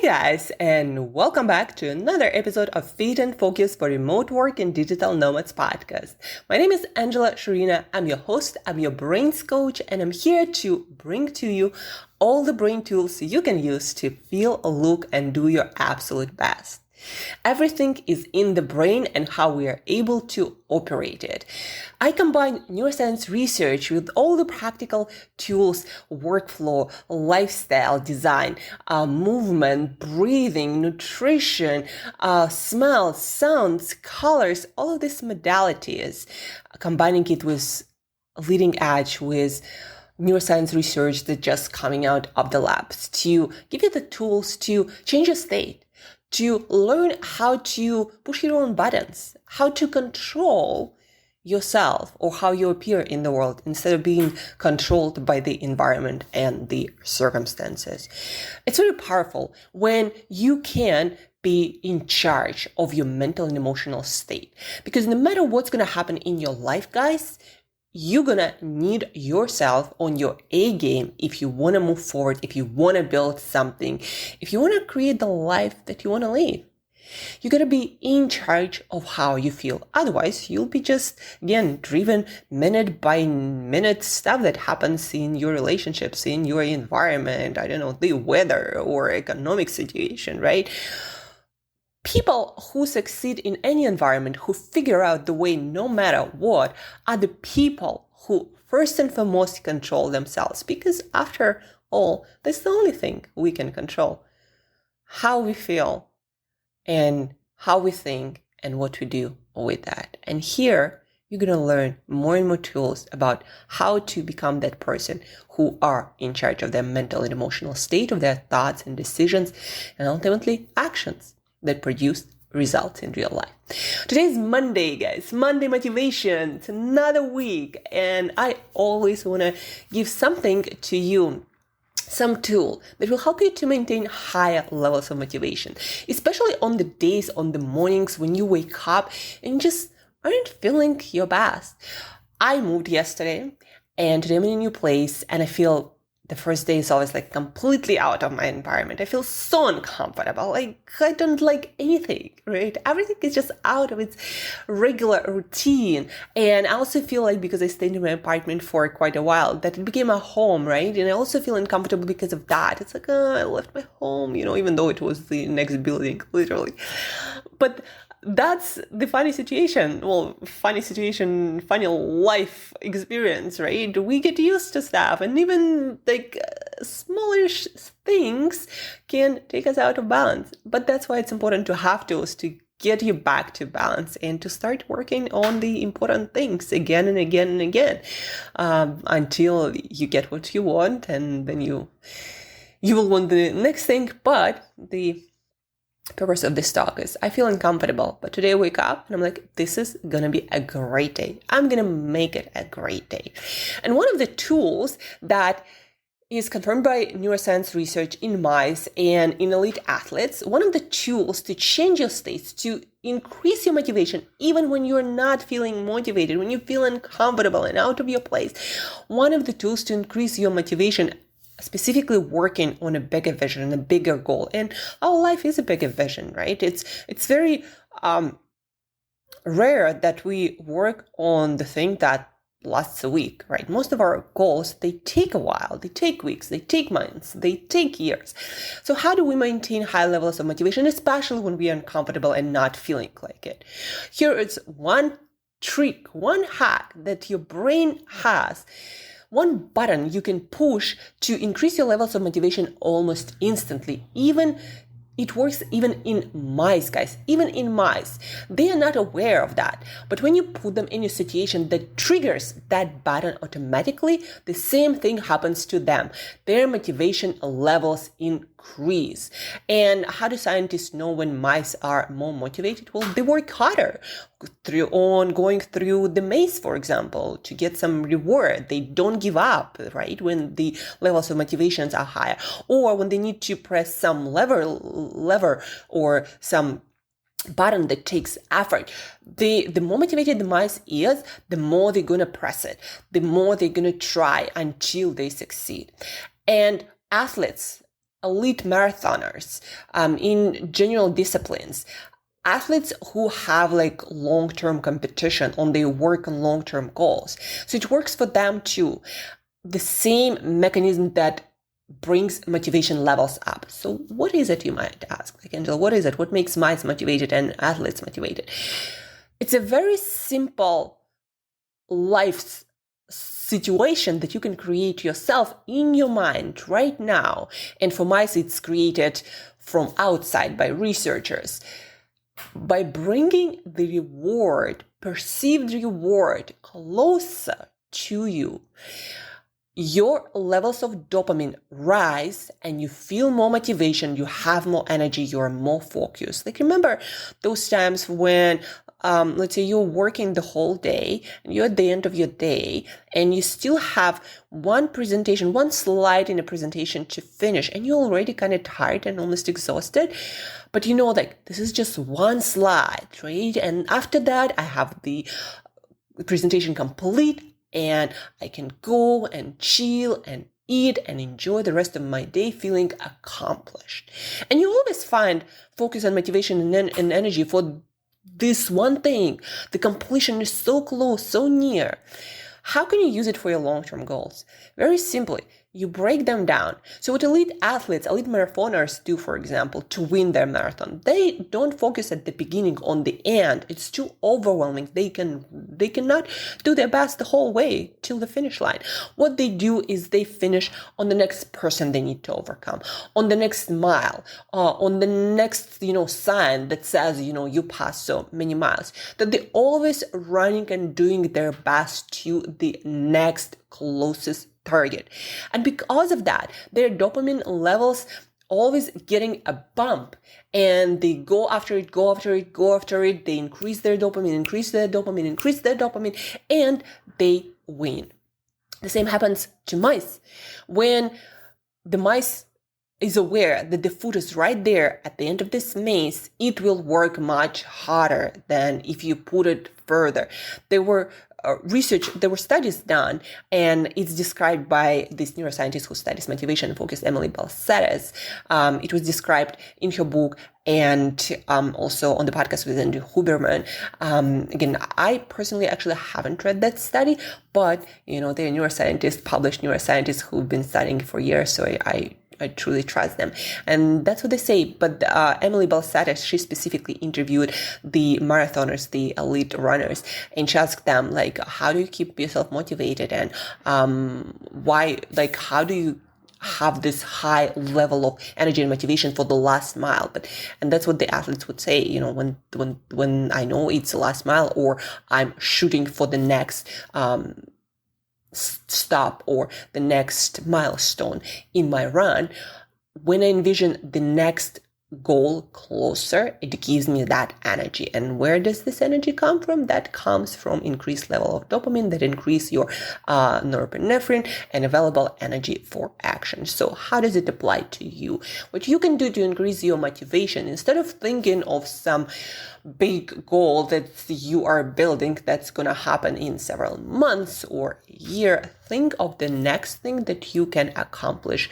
Hey guys, and welcome back to another episode of Fit and Focus for Remote Work and Digital Nomads podcast. My name is Shurina. I'm your host, I'm your brains coach, and I'm here to bring to you all the brain tools you can use to feel, look, and do your absolute best. Everything is in the brain and how we are able to operate it. I combine neuroscience research with all the practical tools, workflow, lifestyle design, movement, breathing, nutrition, smells, sounds, colors, all of these modalities, combining it with leading edge with neuroscience research that's just coming out of the labs to give you the tools to change your state, to learn how to push your own buttons, how to control yourself or how you appear in the world instead of being controlled by the environment and the circumstances. It's very powerful when you can be in charge of your mental and emotional state, because no matter what's going to happen in your life, guys, you're gonna need yourself on your A game if you want to move forward, if you want to build something, if you want to create the life that you want to live. You gotta be in charge of how you feel. Otherwise, you'll be just, again, driven minute by minute stuff that happens in your relationships, in your environment, I don't know, the weather or economic situation, right? People who succeed in any environment, who figure out the way no matter what, are the people who first and foremost control themselves. Because after all, that's the only thing we can control. How we feel and how we think and what we do with that. And here, you're going to learn more and more tools about how to become that person who are in charge of their mental and emotional state, of their thoughts and decisions, and ultimately actions that produce results in real life. Today is Monday, guys. Monday motivation. It's another week. And I always want to give something to you, some tool that will help you to maintain higher levels of motivation, especially on the days, on the mornings when you wake up and just aren't feeling your best. I moved yesterday and today I'm in a new place and I feel the first day is always like completely out of my environment. I feel so uncomfortable. Like I don't like anything, right? Everything is just out of its regular routine. And I also feel like because I stayed in my apartment for quite a while, that it became a home, right? And I also feel uncomfortable because of that. It's like, I left my home, even though it was the next building, literally. But that's the funny life experience, right? We get used to stuff, and even like smallish things can take us out of balance. But that's why it's important to have tools to get you back to balance and to start working on the important things again and again and again, until you get what you want, and then you will want the next thing. But the purpose of this talk is I feel uncomfortable, but today I wake up and I'm like, this is going to be a great day. I'm going to make it a great day. And one of the tools that is confirmed by neuroscience research in mice and in elite athletes, one of the tools to change your states, to increase your motivation, even when you're not feeling motivated, when you feel uncomfortable and out of your place, one of the tools to increase your motivation, specifically working on a bigger vision and a bigger goal. And our life is a bigger vision, right? It's very rare that we work on the thing that lasts a week, right? Most of our goals, they take a while, they take weeks, they take months, they take years. So how do we maintain high levels of motivation, especially when we are uncomfortable and not feeling like it? Here is one trick, one hack that your brain has, one button you can push to increase your levels of motivation almost instantly. It works even in mice, guys. Even in mice. They are not aware of that. But when you put them in a situation that triggers that button automatically, the same thing happens to them. Their motivation levels increase. And how do scientists know when mice are more motivated? Well, they work harder going through the maze, for example, to get some reward. They don't give up, right? When the levels of motivations are higher, or when they need to press some lever or some button that takes effort. The more motivated the mice is, the more they're going to press it, the more they're going to try until they succeed. And athletes elite marathoners, in general disciplines, athletes who have like long-term competition on their work on long-term goals. So it works for them too. The same mechanism that brings motivation levels up. So what is it, you might ask? Like, Angela, what is it? What makes minds motivated and athletes motivated? It's a very simple life situation that you can create yourself in your mind right now. And for mice, it's created from outside by researchers. By bringing the reward, perceived reward, closer to you, your levels of dopamine rise and you feel more motivation, you have more energy, you're more focused. Like, remember those times when, let's say you're working the whole day and you're at the end of your day and you still have one presentation, one slide in a presentation to finish and you're already kind of tired and almost exhausted. But you know, like, this is just one slide, right? And after that, I have the presentation complete and I can go and chill and eat and enjoy the rest of my day feeling accomplished. And you always find focus and motivation and energy for this one thing. The completion is so close, so near. How can you use it for your long-term goals? Very simply, you break them down. So what elite athletes, elite marathoners do, for example, to win their marathon, they don't focus at the beginning on the end. It's too overwhelming. They cannot do their best the whole way till the finish line. What they do is they finish on the next person they need to overcome, on the next mile, on the next, sign that says, you passed so many miles. That they're always running and doing their best to the next closest target. And because of that, their dopamine levels always getting a bump and they go after it. They increase their dopamine, and they win. The same happens to mice. When the mice is aware that the food is right there at the end of this maze, it will work much harder than if you put it further. There were studies done, and it's described by this neuroscientist who studies motivation and focus, Emily Balceres. It was described in her book and also on the podcast with Andrew Huberman. Again, I personally actually haven't read that study, but they're published neuroscientists who've been studying for years, so I truly trust them. And that's what they say. But Emily Balceres, she specifically interviewed the marathoners, the elite runners, and she asked them, like, how do you keep yourself motivated? And how do you have this high level of energy and motivation for the last mile? And that's what the athletes would say, when I know it's the last mile, or I'm shooting for the next stop or the next milestone in my run, when I envision the next goal closer, it gives me that energy. And where does this energy come from? That comes from increased level of dopamine that increase your norepinephrine and available energy for action. So how does it apply to you? What you can do to increase your motivation, instead of thinking of some big goal that you are building that's going to happen in several months or a year, think of the next thing that you can accomplish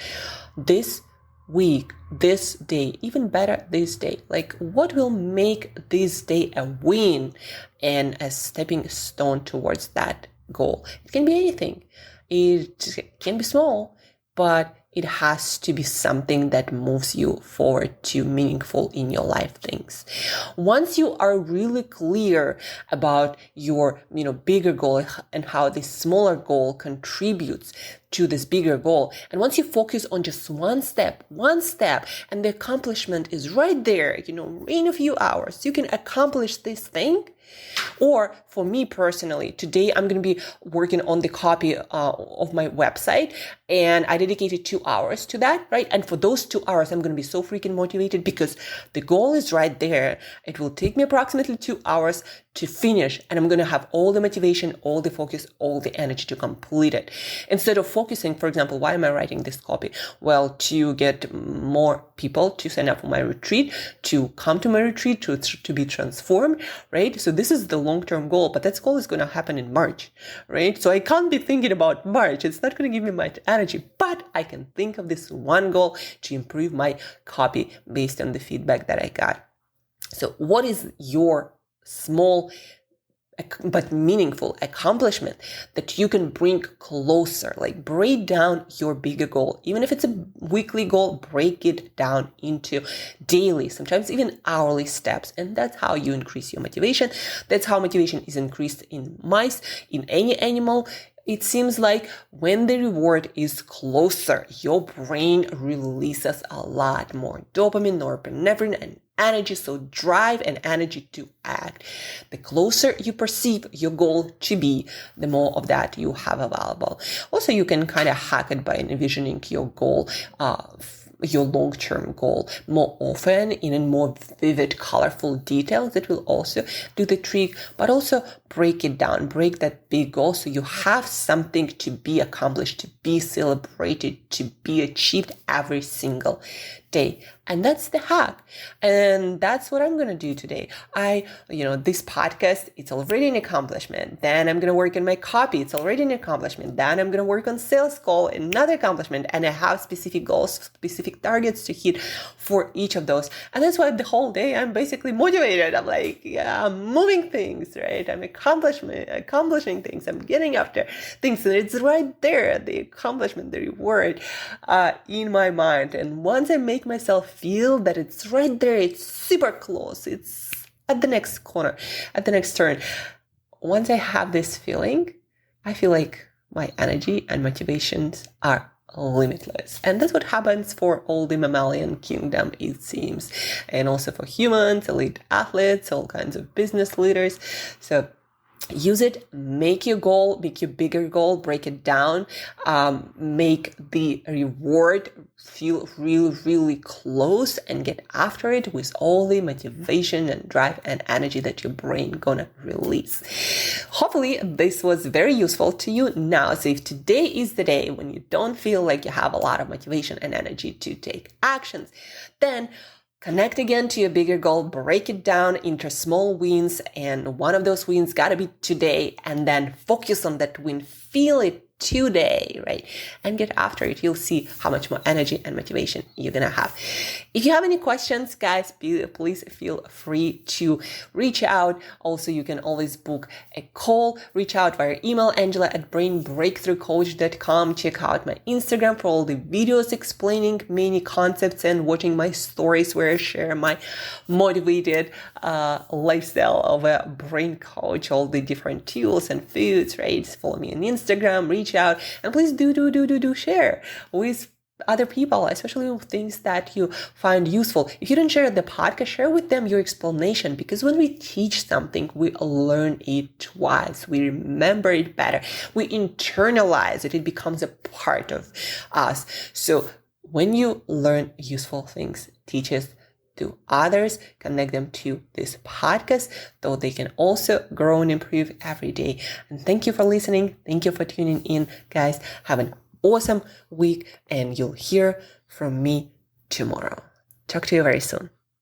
this week, this day, even better this day. Like, what will make this day a win and a stepping stone towards that goal? It can be anything. It can be small, but it has to be something that moves you forward to meaningful in your life things. Once you are really clear about your, bigger goal and how this smaller goal contributes to this bigger goal, and once you focus on just one step, and the accomplishment is right there, in a few hours, you can accomplish this thing. Or for me personally, today I'm going to be working on the copy of my website, and I dedicated 2 hours to that, right? And for those 2 hours, I'm going to be so freaking motivated because the goal is right there. It will take me approximately 2 hours to finish, and I'm going to have all the motivation, all the focus, all the energy to complete it. Instead of focusing, for example, why am I writing this copy? Well, to get more people to sign up for my retreat, to come to my retreat, to be transformed, right? So this is the long-term goal, but that goal is going to happen in March, right? So I can't be thinking about March. It's not going to give me much energy, but I can think of this one goal to improve my copy based on the feedback that I got. So what is your small but meaningful accomplishment that you can bring closer? Like, break down your bigger goal. Even if it's a weekly goal, break it down into daily, sometimes even hourly steps. And that's how you increase your motivation. That's how motivation is increased in mice, in any animal. It seems like when the reward is closer, your brain releases a lot more dopamine, norepinephrine, and energy, so drive and energy to act. The closer you perceive your goal to be, the more of that you have available. Also, you can kind of hack it by envisioning your goal, your long-term goal more often in a more vivid, colorful details. That will also do the trick, but also break it down, break that big goal so you have something to be accomplished, to be celebrated, to be achieved every single day. And that's the hack. And that's what I'm going to do today. This podcast, it's already an accomplishment. Then I'm going to work on my copy. It's already an accomplishment. Then I'm going to work on sales goal, another accomplishment. And I have specific goals, specific targets to hit for each of those. And that's why the whole day I'm basically motivated. I'm like, I'm moving things, right? I'm accomplishing things. I'm getting after things. And it's right there, the accomplishment, the reward in my mind. And once I make myself feel that it's right there, it's super close, it's at the next corner, at the next turn. Once I have this feeling, I feel like my energy and motivations are limitless. And that's what happens for all the mammalian kingdom, it seems. And also for humans, elite athletes, all kinds of business leaders. So use it, make your goal, make your bigger goal, break it down, make the reward feel really, really close, and get after it with all the motivation and drive and energy that your brain gonna release. Hopefully this was very useful to you. Now, so if today is the day when you don't feel like you have a lot of motivation and energy to take actions, then connect again to your bigger goal, break it down into small wins, and one of those wins gotta be today, and then focus on that win, feel it today, right? And get after it. You'll see how much more energy and motivation you're gonna have. If you have any questions, guys, please feel free to reach out. Also, you can always book a call, reach out via email, angela@brainbreakthroughcoach.com. Check out my Instagram for all the videos explaining many concepts and watching my stories where I share my motivated lifestyle of a brain coach, all the different tools and foods, right? Follow me on Instagram, reach out, and please do share with other people, especially with things that you find useful. If you don't share the podcast, share with them your explanation, because when we teach something, we learn it twice. We remember it better. We internalize it. It becomes a part of us. So when you learn useful things, teach it to others, connect them to this podcast so they can also grow and improve every day. And thank you for listening. Thank you for tuning in, guys. Have an awesome week, and you'll hear from me tomorrow. Talk to you very soon.